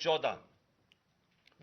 14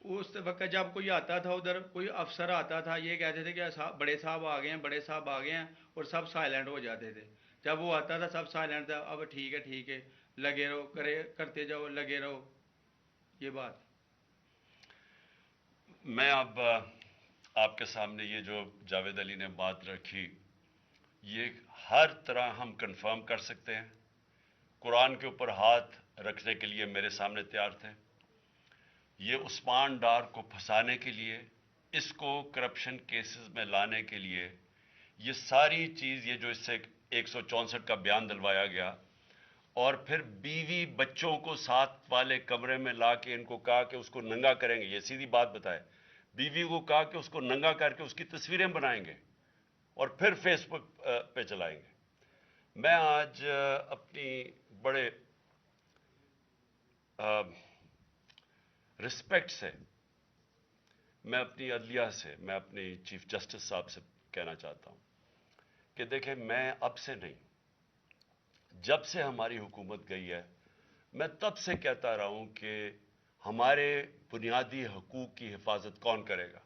اس وقت جب کوئی آتا تھا ادھر، کوئی افسر آتا تھا، یہ کہتے تھے کہ بڑے صاحب آ گئے ہیں، بڑے صاحب آ گئے ہیں، اور سب سائلنٹ ہو جاتے تھے۔ جب وہ آتا تھا سب سائلنٹ تھا، اب ٹھیک ہے لگے رہو، کرتے جاؤ، لگے رہو، یہ بات۔ میں اب آپ کے سامنے یہ جو جاوید علی نے بات رکھی، یہ ہر طرح ہم کنفرم کر سکتے ہیں۔ قرآن کے اوپر ہاتھ رکھنے کے لیے میرے سامنے تیار تھے، یہ عثمان ڈار کو پھنسانے کے لیے، اس کو کرپشن کیسز میں لانے کے لیے، یہ ساری چیز، یہ جو اس سے 164 کا بیان دلوایا گیا، اور پھر بیوی بچوں کو ساتھ والے کمرے میں لا کے ان کو کہا کہ اس کو ننگا کریں گے، یہ سیدھی بات بتائے، بیوی کو کہا کہ اس کو ننگا کر کے اس کی تصویریں بنائیں گے اور پھر فیس بک پہ چلائیں گے۔ میں آج اپنی بڑے رسپیکٹ سے، میں اپنی عدلیہ سے، میں اپنی چیف جسٹس صاحب سے کہنا چاہتا ہوں کہ دیکھیں، میں اب سے نہیں، جب سے ہماری حکومت گئی ہے، میں تب سے کہتا رہا ہوں کہ ہمارے بنیادی حقوق کی حفاظت کون کرے گا؟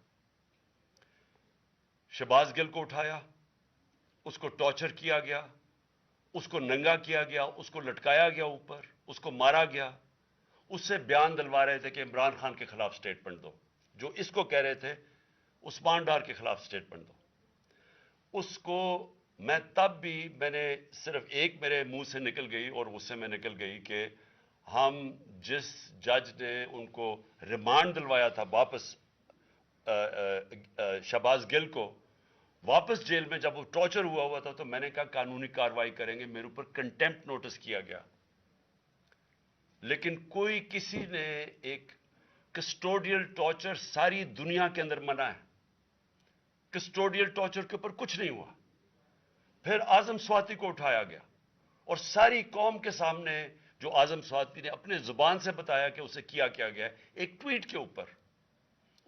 شہباز گل کو اٹھایا، اس کو ٹارچر کیا گیا، اس کو ننگا کیا گیا، اس کو لٹکایا گیا اوپر، اس کو مارا گیا، اس سے بیان دلوا رہے تھے کہ عمران خان کے خلاف سٹیٹمنٹ دو، جو اس کو کہہ رہے تھے عثمان ڈار کے خلاف سٹیٹمنٹ دو۔ اس کو میں تب بھی، میں نے صرف ایک میرے منہ سے نکل گئی اور غصے میں نکل گئی کہ ہم جس جج نے ان کو ریمانڈ دلوایا تھا واپس، شہباز گل کو واپس جیل میں، جب وہ ٹارچر ہوا تھا، تو میں نے کہا قانونی کارروائی کریں گے، میرے اوپر کنٹیمپٹ نوٹس کیا گیا، لیکن کوئی کسی نے ایک کسٹوڈیل ٹارچر ساری دنیا کے اندر منع ہے، کسٹوڈیل ٹارچر کے اوپر کچھ نہیں ہوا۔ پھر اعظم سواتی کو اٹھایا گیا اور ساری قوم کے سامنے جو اعظم سواتی نے اپنے زبان سے بتایا کہ اسے کیا گیا ہے، ایک ٹویٹ کے اوپر،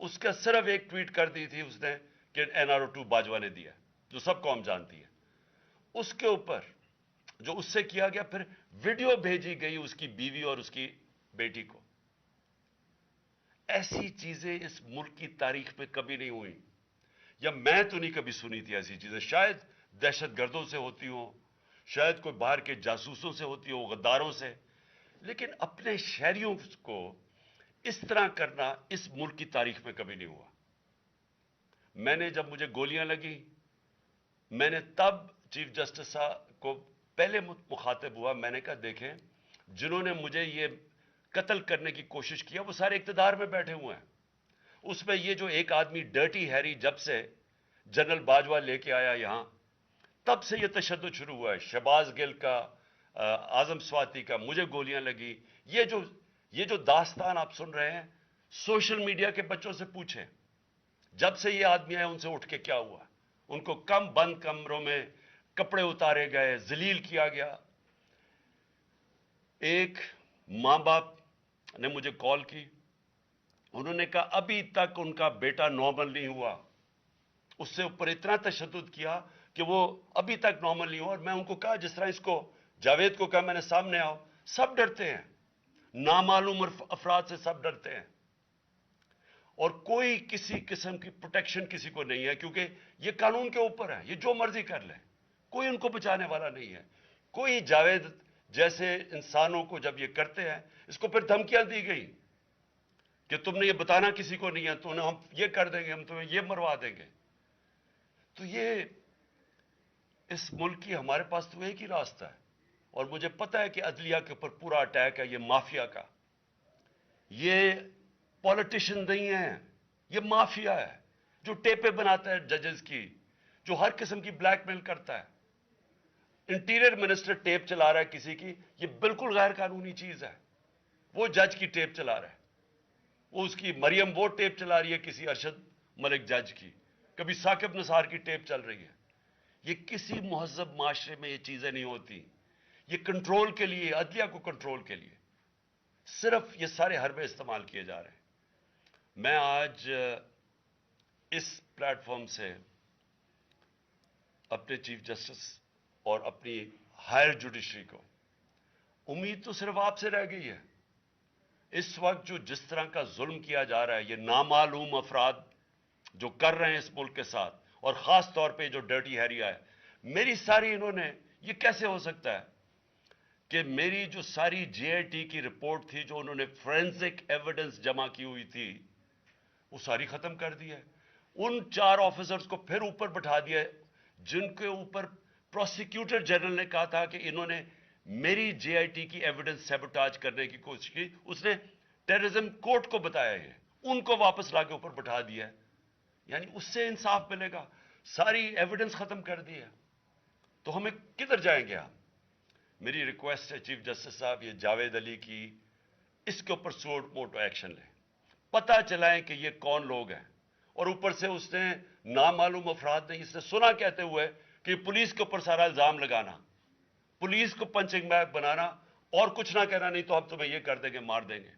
اس کا صرف ایک ٹویٹ کر دی تھی اس نے کہ NRO2 باجوہ نے دیا، جو سب قوم جانتی ہے، اس کے اوپر جو اس سے کیا گیا، پھر ویڈیو بھیجی گئی اس کی بیوی اور اس کی بیٹی کو۔ ایسی چیزیں اس ملک کی تاریخ میں کبھی نہیں ہوئی، یا میں تو نہیں کبھی سنی تھی ایسی چیزیں، شاید دہشت گردوں سے ہوتی ہوں، شاید کوئی باہر کے جاسوسوں سے ہوتی ہو، غداروں سے، لیکن اپنے شہریوں کو اس طرح کرنا اس ملک کی تاریخ میں کبھی نہیں ہوا۔ میں نے، جب مجھے گولیاں لگی، میں نے تب چیف جسٹس صاحب کو پہلے مخاطب ہوا، میں نے کہا دیکھیں، جنہوں نے مجھے یہ قتل کرنے کی کوشش کیا وہ سارے اقتدار میں بیٹھے ہوئے ہیں، اس میں یہ جو ایک آدمی ڈرٹی ہیری جب سے جنرل باجوہ لے کے آیا یہاں، تب سے یہ تشدد شروع ہوا ہے، شہباز گل کا، اعظم سواتی کا، مجھے گولیاں لگی، یہ جو داستان آپ سن رہے ہیں، سوشل میڈیا کے بچوں سے پوچھیں، جب سے یہ آدمی آئے ان سے اٹھ کے کیا ہوا، ان کو کم بند کمروں میں کپڑے اتارے گئے، ذلیل کیا گیا۔ ایک ماں باپ نے مجھے کال کی، انہوں نے کہا ابھی تک ان کا بیٹا نارمل نہیں ہوا، اس سے اوپر اتنا تشدد کیا کہ وہ ابھی تک نارمل نہیں ہوا، اور میں ان کو کہا، جس طرح اس کو جاوید کو کہا میں نے سامنے آؤ، سب ڈرتے ہیں، نامعلوم افراد سے سب ڈرتے ہیں، اور کوئی کسی قسم کی پروٹیکشن کسی کو نہیں ہے، کیونکہ یہ قانون کے اوپر ہے، یہ جو مرضی کر لیں، کوئی ان کو بچانے والا نہیں ہے۔ کوئی جاوید جیسے انسانوں کو جب یہ کرتے ہیں، اس کو پھر دھمکیاں دی گئی کہ تم نے یہ بتانا کسی کو نہیں ہے، تو ہم یہ کر دیں گے، ہم تمہیں یہ مروا دیں گے۔ تو یہ اس ملک کی، ہمارے پاس تو ایک ہی راستہ ہے، اور مجھے پتا ہے کہ عدلیہ کے اوپر پورا اٹیک ہے، یہ مافیا کا، یہ پولیٹیشن نہیں ہے، یہ مافیا ہے جو ٹیپیں بناتا ہے ججز کی، جو ہر قسم کی بلیک میل کرتا ہے۔ انٹیریئر منسٹر ٹیپ چلا رہا ہے کسی کی، یہ بالکل غیر قانونی چیز ہے، وہ جج کی ٹیپ چلا رہا ہے، وہ اس کی مریم وہ ٹیپ چلا رہی ہے کسی ارشد ملک جج کی، کبھی ثاقب نثار کی ٹیپ چل رہی ہے۔ یہ کسی مہذب معاشرے میں یہ چیزیں نہیں ہوتی، یہ کنٹرول کے لیے، عدلیہ کو کنٹرول کے لیے صرف یہ سارے حربے استعمال کیے جا رہے ہیں۔ میں آج اس پلیٹ فارم سے اپنے چیف جسٹس اور اپنی ہائر جوڈیشری کو، امید تو صرف آپ سے رہ گئی ہے، اس وقت جو جس طرح کا ظلم کیا جا رہا ہے، یہ نامعلوم افراد جو کر رہے ہیں اس ملک کے ساتھ، اور خاص طور پہ جو ڈرٹی ہیریا ہے، میری ساری انہوں نے، یہ کیسے ہو سکتا ہے کہ میری جو ساری جے آئی ٹی کی رپورٹ تھی، جو انہوں نے فورینسک ایویڈنس جمع کی ہوئی تھی، وہ ساری ختم کر دی ہے. ان 4 آفیسرز کو پھر اوپر بٹھا دیا ہے جن کے اوپر پروسیکیوٹر جنرل نے کہا تھا کہ انہوں نے میری جے آئی ٹی کی ایویڈنس سیبوٹاج کرنے کی کوشش کی. اس نے ٹیررزم کورٹ کو بتایا ہے، ان کو واپس لا کے اوپر بٹھا دیا ہے. یعنی اس سے انصاف ملے گا؟ ساری ایویڈنس ختم کر دی ہے، تو ہمیں کدھر جائیں گے ہم؟ میری ریکویسٹ ہے چیف جسٹس صاحب، یہ جاوید علی کی، اس کے اوپر سوٹ موٹو ایکشن لیں، پتہ چلائیں کہ یہ کون لوگ ہیں. اور اوپر سے اس نے نامعلوم افراد نے اس نے سنا کہتے ہوئے کہ پولیس کے اوپر سارا الزام لگانا، پولیس کو پنچنگ بیگ بنانا، اور کچھ نہ کہنا، نہیں تو ہم تمہیں یہ کر دیں گے، مار دیں گے.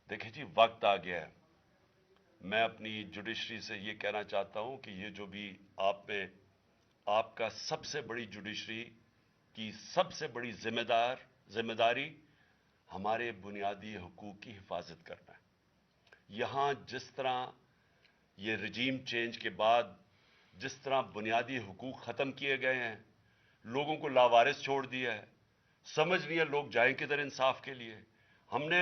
دیکھیں جی، وقت آ گیا ہے. میں اپنی جوڈیشری سے یہ کہنا چاہتا ہوں کہ یہ جو بھی آپ کا سب سے بڑی جوڈیشری کی سب سے بڑی ذمہ داری ہمارے بنیادی حقوق کی حفاظت کرنا ہے. یہاں جس طرح یہ رجیم چینج کے بعد جس طرح بنیادی حقوق ختم کیے گئے ہیں، لوگوں کو لاوارث چھوڑ دیا ہے، سمجھ نہیں ہے لوگ جائیں کدھر انصاف کے لیے. ہم نے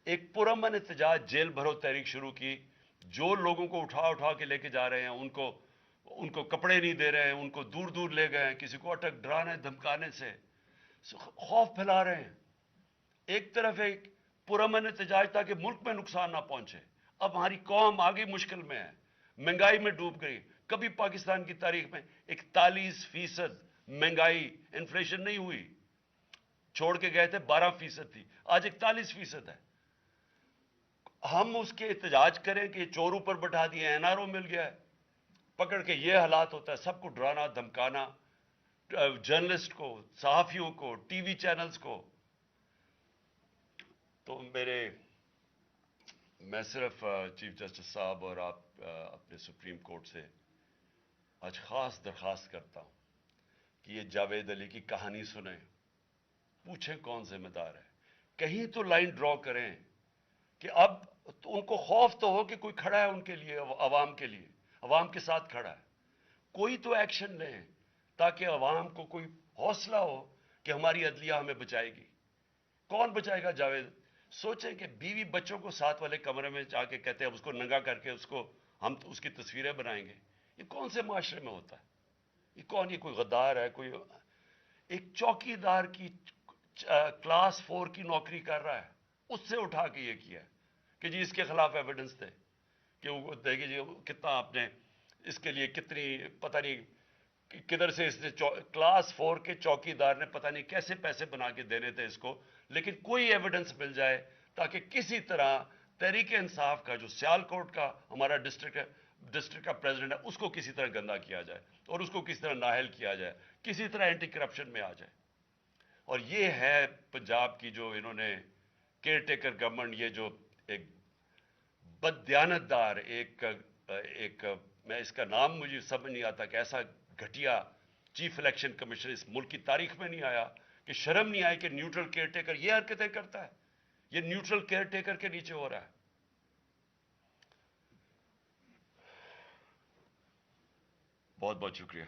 ایک پرامن احتجاج جیل بھرو تحریک شروع کی. جو لوگوں کو اٹھا کے لے کے جا رہے ہیں، ان کو کپڑے نہیں دے رہے ہیں، ان کو دور دور لے گئے ہیں، کسی کو اٹک ڈرانے دھمکانے سے خوف پھیلا رہے ہیں. ایک طرف ایک پرامن احتجاج تاکہ ملک میں نقصان نہ پہنچے. اب ہماری قوم آگے مشکل میں ہے، مہنگائی میں ڈوب گئی. کبھی پاکستان کی تاریخ میں 41% مہنگائی انفلیشن نہیں ہوئی. چھوڑ کے گئے تھے 12% تھی، آج 41% ہے. ہم اس کے احتجاج کریں کہ چور اوپر بٹھا دیے، این آر او مل گیا ہے، پکڑ کے یہ حالات ہوتا ہے، سب کو ڈرانا دھمکانا، جرنلسٹ کو، صحافیوں کو، ٹی وی چینلز کو. تو میں صرف چیف جسٹس صاحب اور آپ اپنے سپریم کورٹ سے آج خاص درخواست کرتا ہوں کہ یہ جاوید علی کی کہانی سنیں، پوچھیں کون ذمہ دار ہے، کہیں تو لائن ڈرا کریں کہ اب ان کو خوف تو ہو کہ کوئی کھڑا ہے ان کے لیے، عوام کے لیے، عوام کے ساتھ کھڑا ہے. کوئی تو ایکشن لیں تاکہ عوام کو کوئی حوصلہ ہو کہ ہماری عدلیہ ہمیں بچائے گی. کون بچائے گا جاوید؟ سوچیں کہ بیوی بچوں کو ساتھ والے کمرے میں جا کے کہتے ہیں اب اس کو ننگا کر کے ہم اس کی تصویریں بنائیں گے. یہ کون سے معاشرے میں ہوتا ہے؟ یہ کوئی غدار ہے؟ کوئی ایک چوکی دار کی کلاس 4 کی نوکری کر رہا ہے، اس سے اٹھا کے یہ کیا کہ جی اس کے خلاف ایویڈنس دے، کہ وہ دیکھیں جی کتنا آپ نے اس کے لیے کتنی، پتہ نہیں کدھر سے اس نے کلاس 4 کے چوکی دار نے پتہ نہیں کیسے پیسے بنا کے دینے تھے اس کو. لیکن کوئی ایویڈنس مل جائے تاکہ کسی طرح تحریک انصاف کا جو سیالکوٹ کا ہمارا ڈسٹرکٹ کا پریزیڈنٹ ہے، اس کو کسی طرح گندا کیا جائے اور اس کو کسی طرح نااہل کیا جائے، کسی طرح اینٹی کرپشن میں آ جائے. اور یہ ہے پنجاب کی جو انہوں نے کیئر ٹیکر گورنمنٹ، یہ جو ایک بددیانت دار ایک میں اس کا نام مجھے سمجھ نہیں آتا کہ ایسا گھٹیا چیف الیکشن کمیشن اس ملک کی تاریخ میں نہیں آیا، کہ شرم نہیں آئی کہ نیوٹرل کیئر ٹیکر یہ حرکتیں کرتا ہے. یہ نیوٹرل کیئر ٹیکر کے نیچے ہو رہا ہے. بہت بہت شکریہ.